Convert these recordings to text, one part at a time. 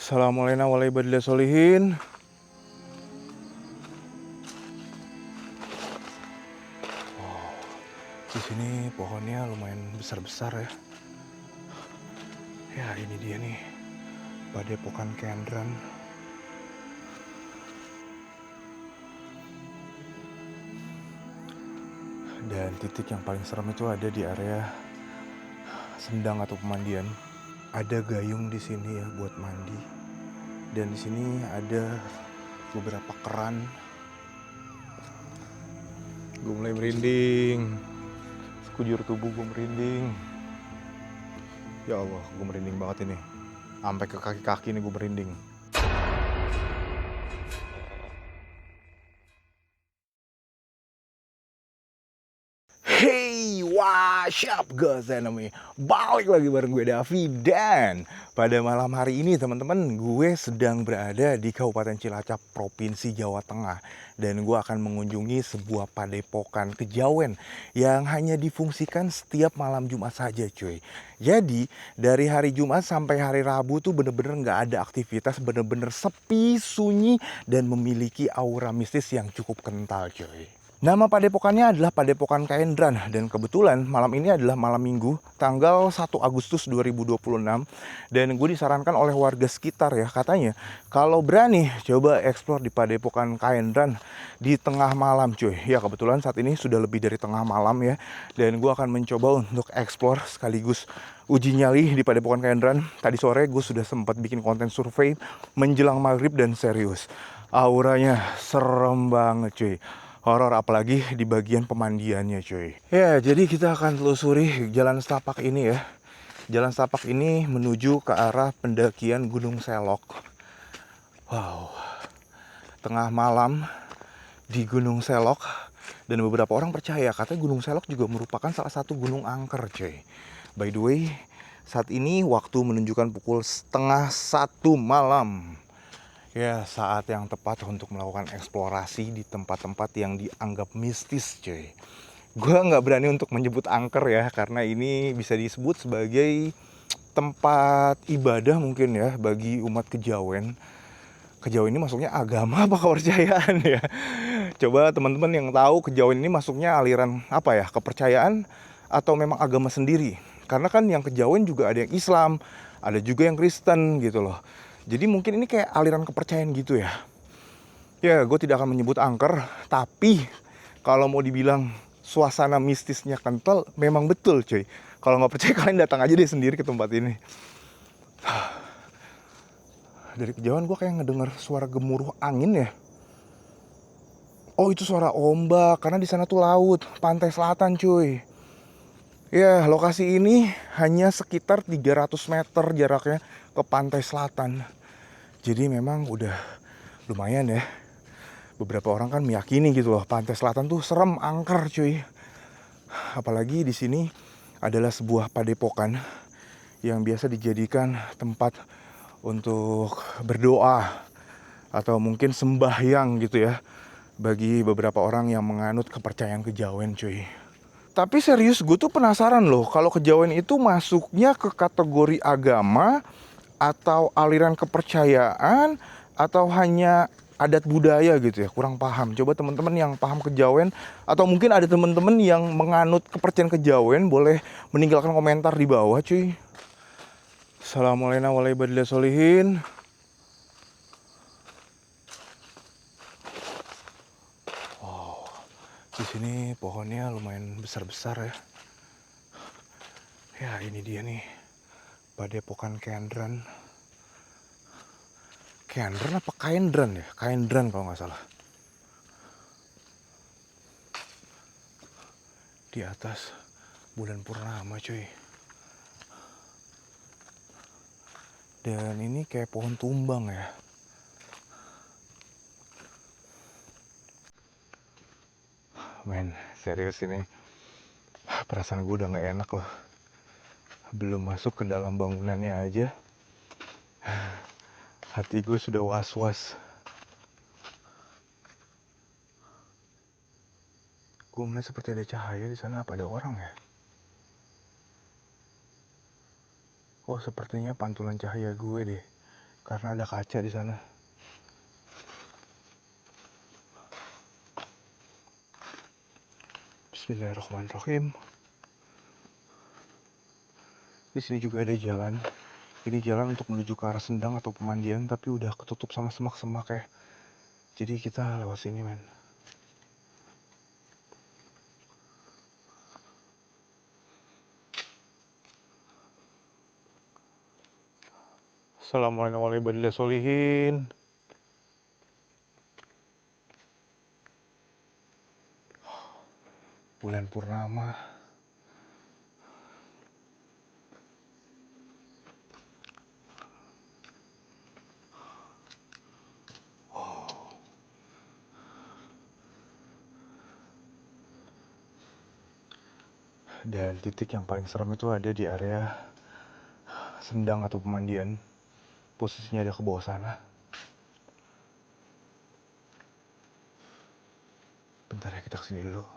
Assalamualaikum warahmatullahi wabarakatuh. Di sini pohonnya lumayan besar-besar ya. Ya ini dia nih, Padepokan Kendran. Dan titik yang paling serem itu ada di area sendang atau pemandian. Ada gayung di sini ya buat mandi. Dan di sini ada beberapa keran. Gue mulai merinding. Sekujur tubuh gue merinding. Ya Allah, gue merinding banget ini. Sampai ke kaki-kaki nih gue merinding. Hey, what's up guys, enemy? Balik lagi bareng gue Davi. Dan pada malam hari ini teman-teman, gue sedang berada di Kabupaten Cilacap, Provinsi Jawa Tengah. Dan gue akan mengunjungi sebuah padepokan kejawen yang hanya difungsikan setiap malam Jumat saja cuy. Jadi dari hari Jumat sampai hari Rabu tuh bener-bener gak ada aktivitas, bener-bener sepi, sunyi, dan memiliki aura mistis yang cukup kental cuy. Nama padepokannya adalah Padepokan Kendran, dan kebetulan malam ini adalah malam Minggu tanggal 1 Agustus 2026, dan gue disarankan oleh warga sekitar ya, katanya kalau berani coba eksplor di Padepokan Kendran di tengah malam cuy. Ya kebetulan saat ini sudah lebih dari tengah malam ya, dan gue akan mencoba untuk eksplor sekaligus uji nyali di Padepokan Kendran. Tadi sore gue sudah sempat bikin konten survei menjelang maghrib dan serius, auranya serem banget cuy. Horor, apalagi di bagian pemandiannya cuy. Ya jadi kita akan telusuri jalan setapak ini ya. Jalan setapak ini menuju ke arah pendakian Gunung Selok. Wow, tengah malam di Gunung Selok. Dan beberapa orang percaya katanya Gunung Selok juga merupakan salah satu gunung angker cuy. By the way, saat ini waktu menunjukkan pukul 12:30 malam. Ya, saat yang tepat untuk melakukan eksplorasi di tempat-tempat yang dianggap mistis cuy. Gue nggak berani untuk menyebut angker ya, karena ini bisa disebut sebagai tempat ibadah mungkin ya bagi umat kejawen. Kejawen ini masuknya agama apa kepercayaan ya? Coba teman-teman yang tahu kejawen ini masuknya aliran apa ya, kepercayaan atau memang agama sendiri? Karena kan yang kejawen juga ada yang Islam, ada juga yang Kristen gitu loh. Jadi mungkin ini kayak aliran kepercayaan gitu ya. Ya, gue tidak akan menyebut angker, tapi kalau mau dibilang suasana mistisnya kental, memang betul cuy. Kalau nggak percaya kalian datang aja deh sendiri ke tempat ini. Dari kejauhan gue kayak ngedenger suara gemuruh angin ya. Oh itu suara ombak, karena di sana tuh laut, pantai selatan cuy. Ya, lokasi ini hanya sekitar 300 meter jaraknya ke pantai selatan. Jadi memang udah lumayan ya. Beberapa orang kan meyakini gitu loh, pantai selatan tuh serem, angker cuy. Apalagi di sini adalah sebuah padepokan yang biasa dijadikan tempat untuk berdoa atau mungkin sembahyang gitu ya, bagi beberapa orang yang menganut kepercayaan kejawen cuy. Tapi serius gue tuh penasaran loh, kalau kejawen itu masuknya ke kategori agama atau aliran kepercayaan atau hanya adat budaya gitu ya, kurang paham. Coba teman-teman yang paham kejawen atau mungkin ada teman-teman yang menganut kepercayaan kejawen boleh meninggalkan komentar di bawah cuy. Assalamualaikum warahmatullahi wabarakatuh. Di sini pohonnya lumayan besar-besar ya. Ya ini dia nih, Padepokan Kendran. Kendran apa Kendran ya? Kendran kalau nggak salah. Di atas bulan purnama cuy. Dan ini kayak pohon tumbang ya. Men, serius ini. Perasaan gue udah gak enak loh. Belum masuk ke dalam bangunannya aja, hati gue sudah was-was. Gue melihat seperti ada cahaya di sana. Apa ada orang ya? Oh, sepertinya pantulan cahaya gue deh karena ada kaca di sana. Bismillahirrahmanirrahim. Di sini juga ada jalan. Ini jalan untuk menuju ke arah Sendang atau Pemandian, tapi udah ketutup sama semak-semak ya. Jadi kita lewat sini, men. Assalamualaikum warahmatullahi wabarakatuh. Bulan purnama. Dan titik yang paling serem itu ada di area Sendang atau Pemandian. Posisinya ada ke bawah sana. Bentar ya, kita kesini dulu.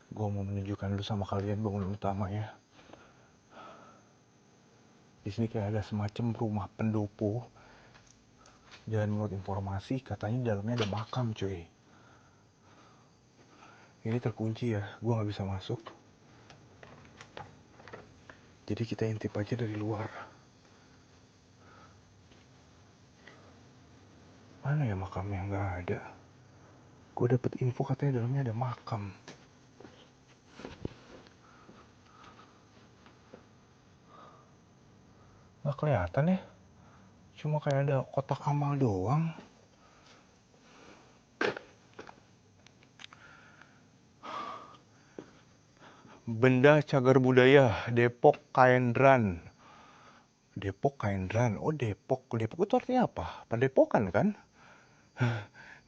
Gue mau menunjukkan dulu sama kalian bangunan utamanya. Di sini kayak ada semacam rumah pendopo. Dan menurut informasi katanya di dalamnya ada makam, cuy. Ini terkunci ya, gue nggak bisa masuk. Jadi kita intip aja dari luar. Mana ya makamnya? Nggak ada. Gue dapet info katanya dalamnya ada makam. Nggak kelihatan ya. Cuma kayak ada kotak amal doang. Benda cagar budaya Depok Kaendran. Depok Kaendran. Oh, Depok. Depok itu artinya apa? Padepokan kan?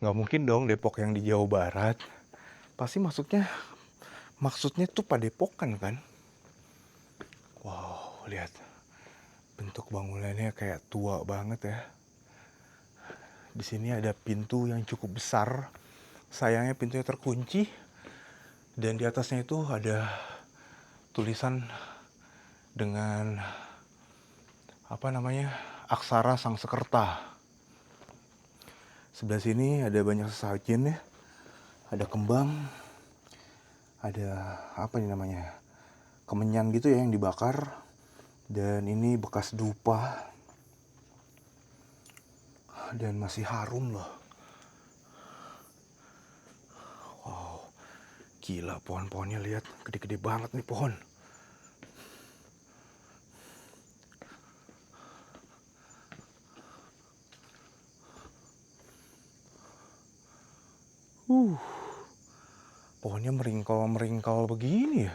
Nggak mungkin dong Depok yang di Jawa Barat. Pasti maksudnya tuh Padepokan kan? Wow, lihat. Bentuk bangunannya kayak tua banget ya. Di sini ada pintu yang cukup besar. Sayangnya pintunya terkunci. Dan di atasnya itu ada tulisan dengan aksara Sangsekerta. Sebelah sini ada banyak sesajen ya. Ada kembang. Ada kemenyan gitu ya yang dibakar. Dan ini bekas dupa. Dan masih harum loh. Wow, gila pohon-pohonnya, lihat, gede-gede banget nih pohon. Pohonnya meringkal begini ya.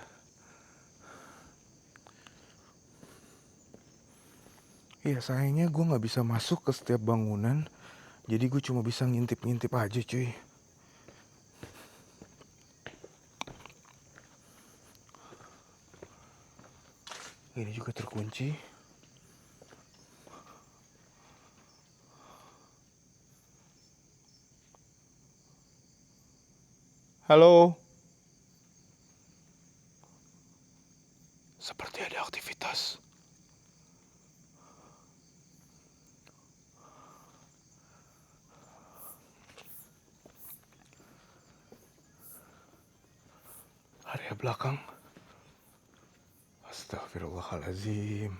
Iya, sayangnya gue nggak bisa masuk ke setiap bangunan. Jadi gue cuma bisa ngintip-ngintip aja, cuy. Ini juga terkunci. Halo. Seperti ada aktivitas. Area belakang. Astagfirullahaladzim.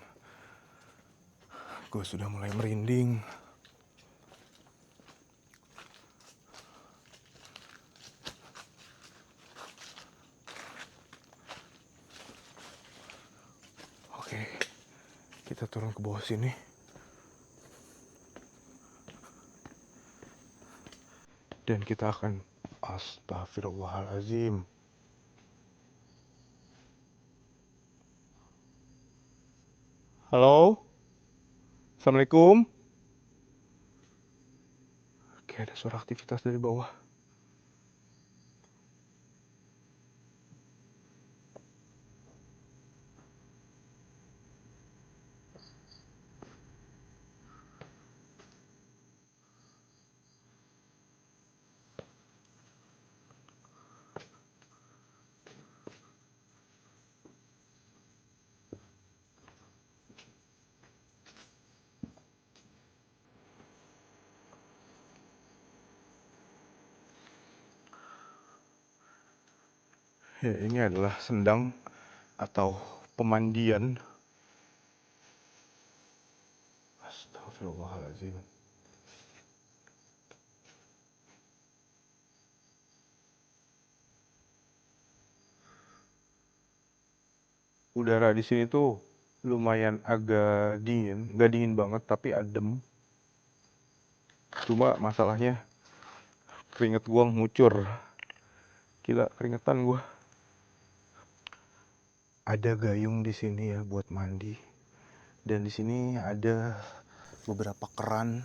Gue sudah mulai merinding. Oke, kita turun ke bawah sini. Dan kita akan, astagfirullahaladzim. Halo? Assalamualaikum? Oke, ada suara aktivitas dari bawah. Ya, ini adalah sendang atau pemandian. Astagfirullahaladzim. Udara di sini tuh lumayan agak dingin, nggak dingin banget tapi adem. Cuma masalahnya keringet gua ngucur. Gila, keringetan gua. Ada gayung di sini ya buat mandi. Dan di sini ada beberapa keran.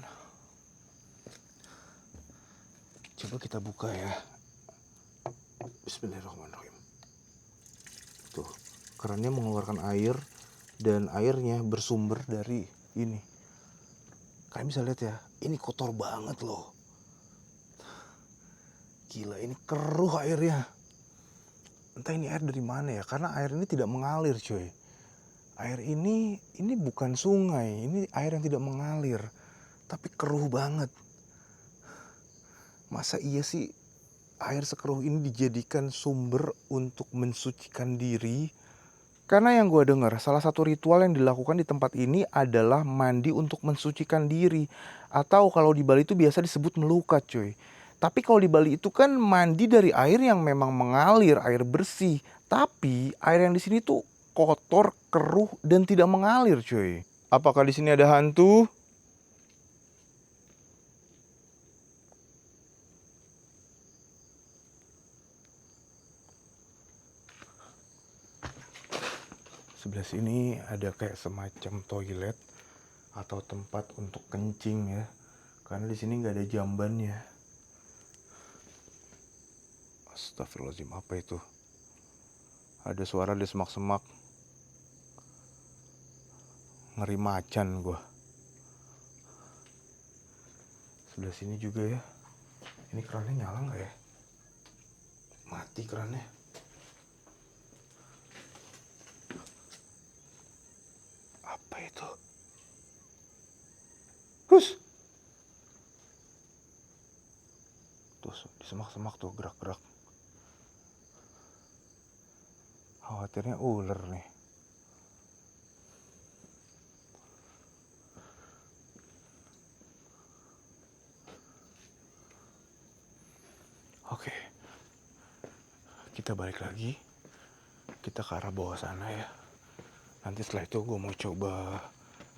Coba kita buka ya. Bismillahirrahmanirrahim. Tuh, kerannya mengeluarkan air dan airnya bersumber dari ini. Kalian bisa lihat ya, ini kotor banget loh. Gila, ini keruh airnya. Entah ini air dari mana ya, karena air ini tidak mengalir cuy. Air ini bukan sungai, ini air yang tidak mengalir. Tapi keruh banget. Masa iya sih air sekeruh ini dijadikan sumber untuk mensucikan diri? Karena yang gue dengar, salah satu ritual yang dilakukan di tempat ini adalah mandi untuk mensucikan diri. Atau kalau di Bali itu biasa disebut melukat cuy. Tapi kalau di Bali itu kan mandi dari air yang memang mengalir, air bersih. Tapi air yang di sini tuh kotor, keruh, dan tidak mengalir cuy. Apakah di sini ada hantu? Sebelah sini ada kayak semacam toilet atau tempat untuk kencing ya. Karena di sini nggak ada jambannya. Astagfirullahaladzim, apa itu? Ada suara desemak-semak. Ngeri macan gua. Sebelah sini juga ya. Ini kerannya nyala nggak ya? Mati kerannya. Apa itu? Hus! Tuh, disemak-semak tuh, gerak-gerak. Khawatirnya ular nih. Oke. Kita balik lagi. Kita ke arah bawah sana ya. Nanti setelah itu gue mau coba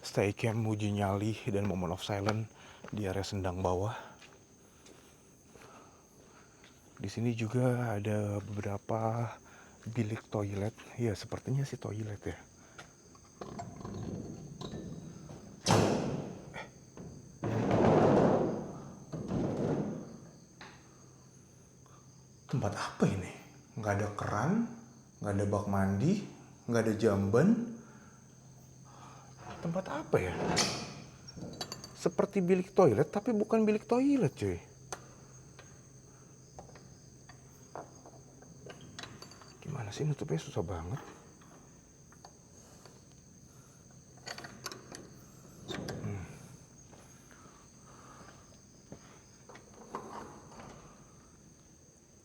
stay camp, uji nyali, dan moment of silence di area sendang bawah. Di sini juga ada beberapa bilik toilet. Ya, sepertinya sih toilet ya. Tempat apa ini? Nggak ada keran, nggak ada bak mandi, nggak ada jamban. Tempat apa ya? Seperti bilik toilet, tapi bukan bilik toilet cuy. Gimana sih nutupnya, susah banget.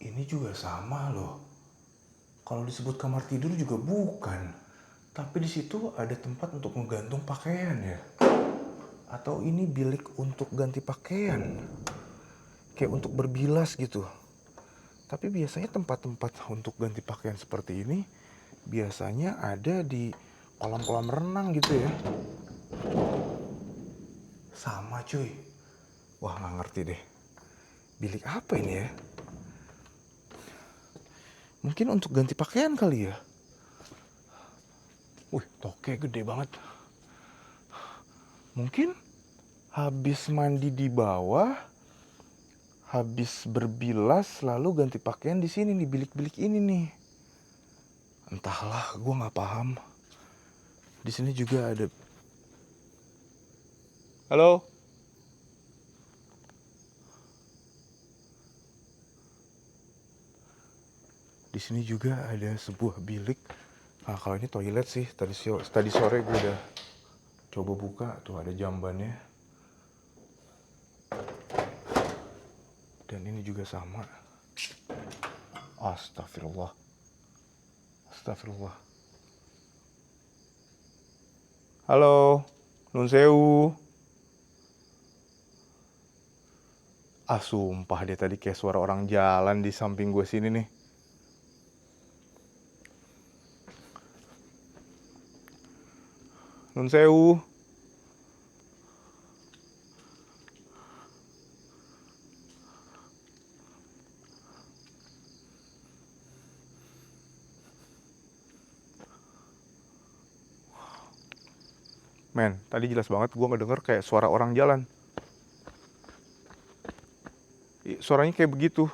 Ini juga sama loh. Kalau disebut kamar tidur juga bukan. Tapi di situ ada tempat untuk menggantung pakaian ya. Atau ini bilik untuk ganti pakaian. Kayak untuk berbilas gitu. Tapi biasanya tempat-tempat untuk ganti pakaian seperti ini biasanya ada di kolam-kolam renang gitu ya. Sama cuy. Wah, nggak ngerti deh. Bilik apa ini ya? Mungkin untuk ganti pakaian kali ya. Wih, toke gede banget. Mungkin habis mandi di bawah, habis berbilas, lalu ganti pakaian di sini nih, bilik-bilik ini nih. Entahlah, gue nggak paham. Di sini juga ada. Halo. Di sini juga ada sebuah bilik. Nah, kalau ini toilet sih. Tadi sore gue udah coba buka, tuh ada jambannya. Dan ini juga sama. Astagfirullah. Astagfirullah. Halo, Nun Sewu. Ah sumpah dia tadi kayak suara orang jalan di samping gue sini nih. Nun Sewu. Men, tadi jelas banget gue ngedenger kayak suara orang jalan. Suaranya kayak begitu.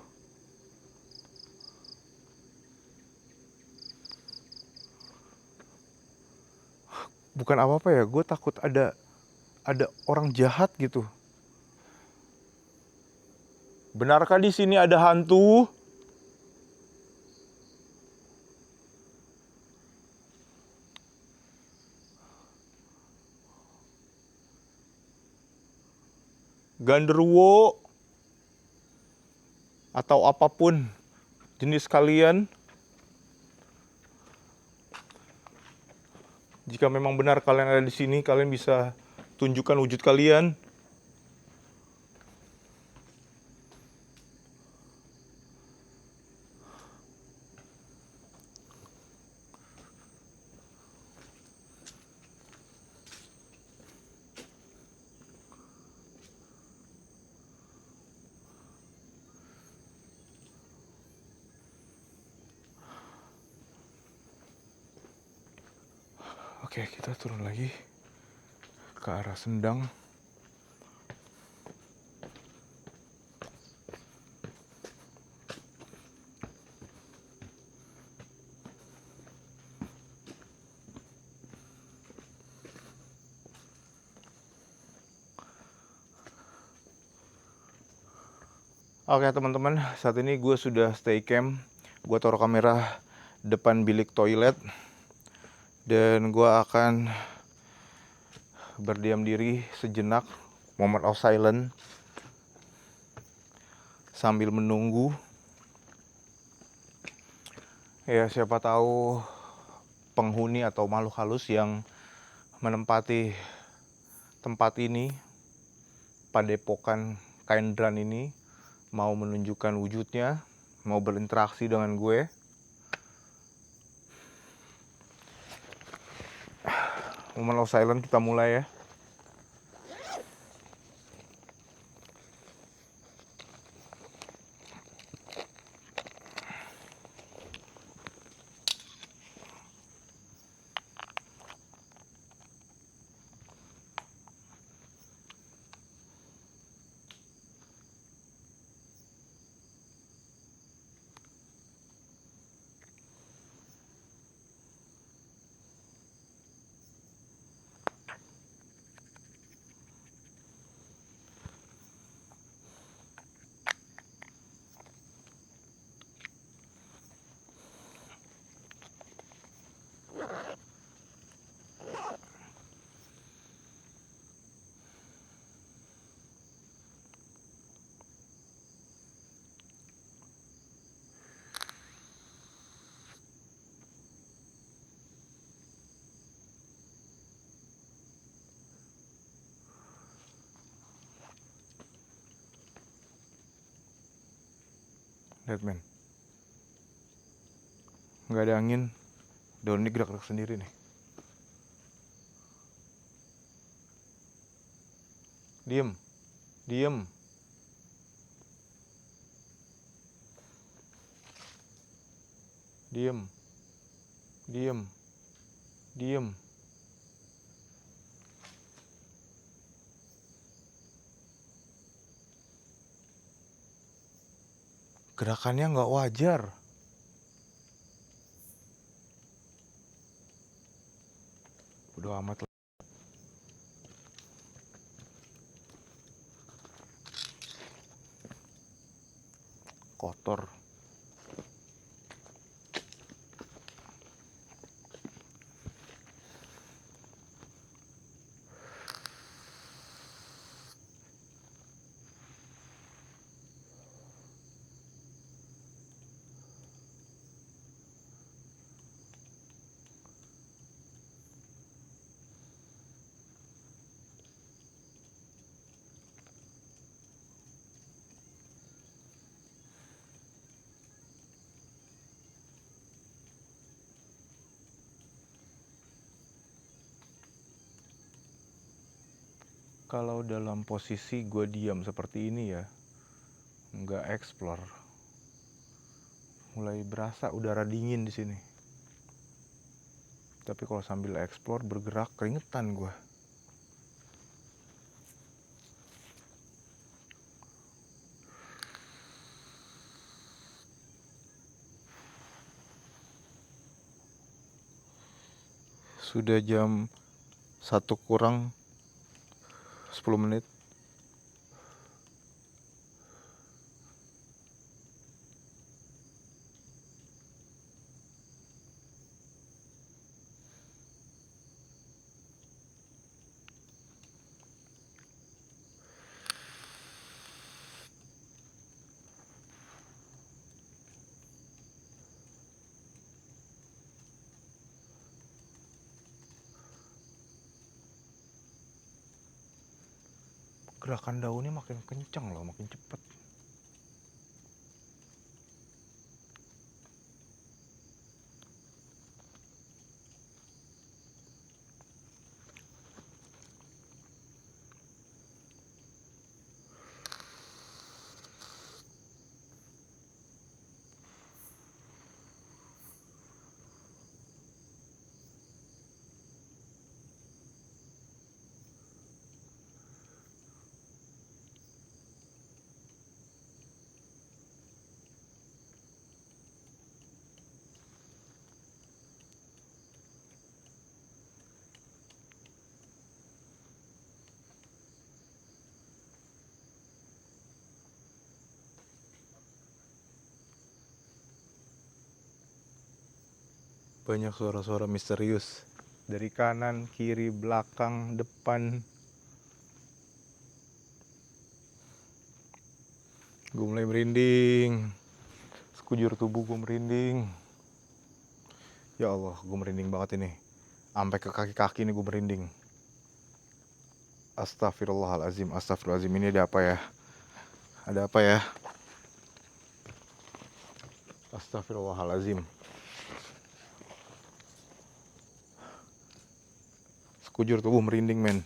Bukan apa-apa ya, gue takut ada orang jahat gitu. Benarkah di sini ada hantu? Genderuwo atau apapun jenis kalian, jika memang benar kalian ada di sini, kalian bisa tunjukkan wujud kalian. Oke, kita turun lagi ke arah Sendang. Oke teman-teman, saat ini gue sudah stay camp. Gue taruh kamera depan bilik toilet. Dan gue akan berdiam diri sejenak, moment of silence, sambil menunggu. Ya siapa tahu penghuni atau makhluk halus yang menempati tempat ini, padepokan kain dran ini, mau menunjukkan wujudnya, mau berinteraksi dengan gue. Moment of silence, kita mulai ya. Lihat men, nggak ada angin, daun ini gerak-gerak sendiri nih. Diem, diem. Diem, diem, diem. Gerakannya nggak wajar. Udah amat lah. Kotor. Kalau dalam posisi gue diam seperti ini ya, nggak explore, mulai berasa udara dingin di sini. Tapi kalau sambil explore bergerak keringetan gue. Sudah jam 1 kurang 10 menit. Gerakan daunnya makin kencang loh, makin cepet. Banyak suara-suara misterius dari kanan, kiri, belakang, depan. Gue mulai merinding. Sekujur tubuh gue merinding. Ya Allah, gue merinding banget ini. Sampai ke kaki-kaki nih gue merinding. Astagfirullahalazim, astagfirullahalazim. Ini ada apa ya? Ada apa ya? Astagfirullahalazim. Sekujur tubuh merinding, men.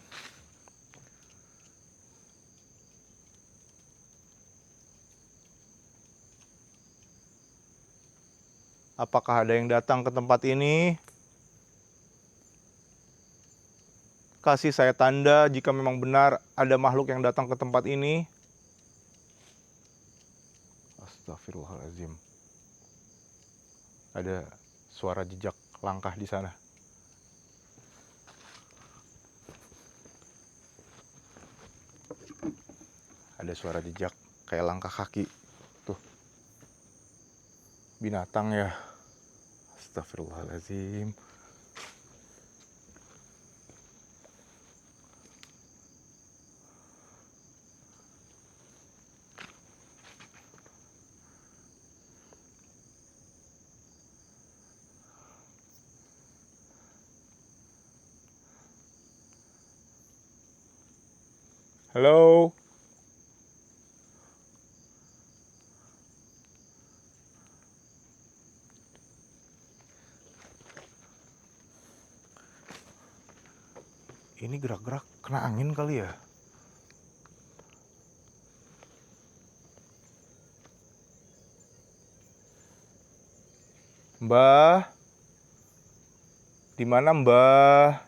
Apakah ada yang datang ke tempat ini? Kasih saya tanda jika memang benar ada makhluk yang datang ke tempat ini. Astagfirullahalazim. Ada suara jejak langkah di sana. Ada suara jejak kayak langkah kaki. Tuh. Binatang ya. Astagfirullahalazim. Halo. Ini gerak-gerak kena angin kali ya? Mbah? Di mana, Mbah?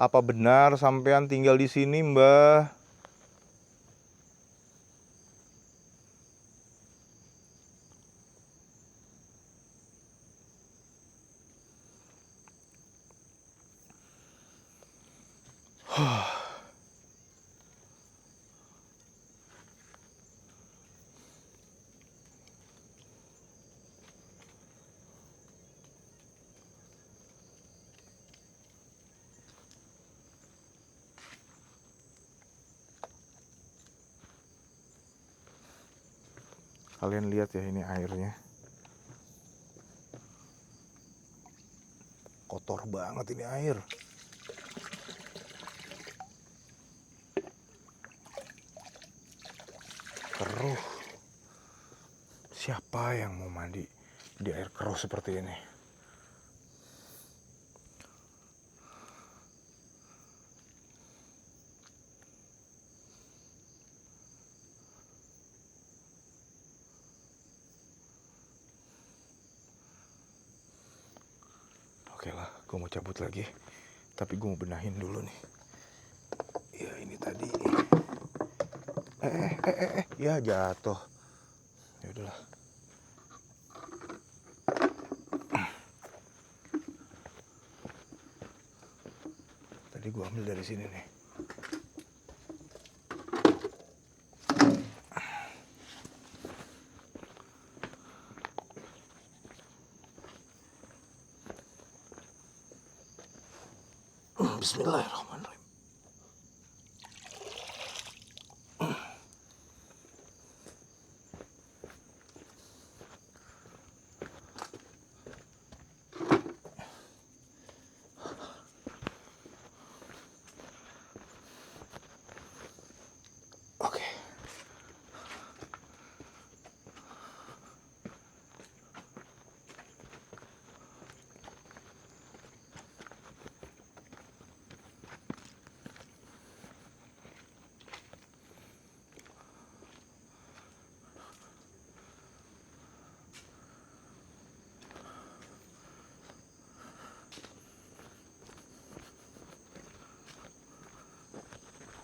Apa benar sampean tinggal di sini, Mbah? Kalian lihat ya ini airnya. Kotor banget ini air. Keruh. Siapa yang mau mandi di air keruh seperti ini? Gue mau cabut lagi, tapi gue mau benahin dulu nih. Ya ini tadi. Ya jatuh. Ya udahlah. Tadi gue ambil dari sini nih. Bismillahirrahmanirrahim. Oke.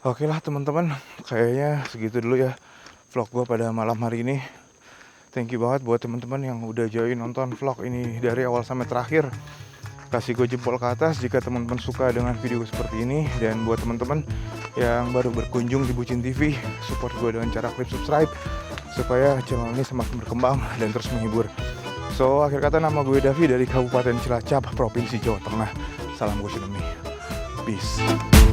Oke lah teman-teman, kayaknya segitu dulu ya vlog gue pada malam hari ini. Thank you banget buat teman-teman yang udah join nonton vlog ini dari awal sampai terakhir. Kasih gue jempol ke atas jika teman-teman suka dengan video seperti ini. Dan buat teman-teman yang baru berkunjung di Bucin TV, support gue dengan cara klik subscribe supaya channel ini semakin berkembang dan terus menghibur. So, akhir kata, nama gue Davi dari Kabupaten Cilacap, Provinsi Jawa Tengah. Salam Gosinomi. Peace.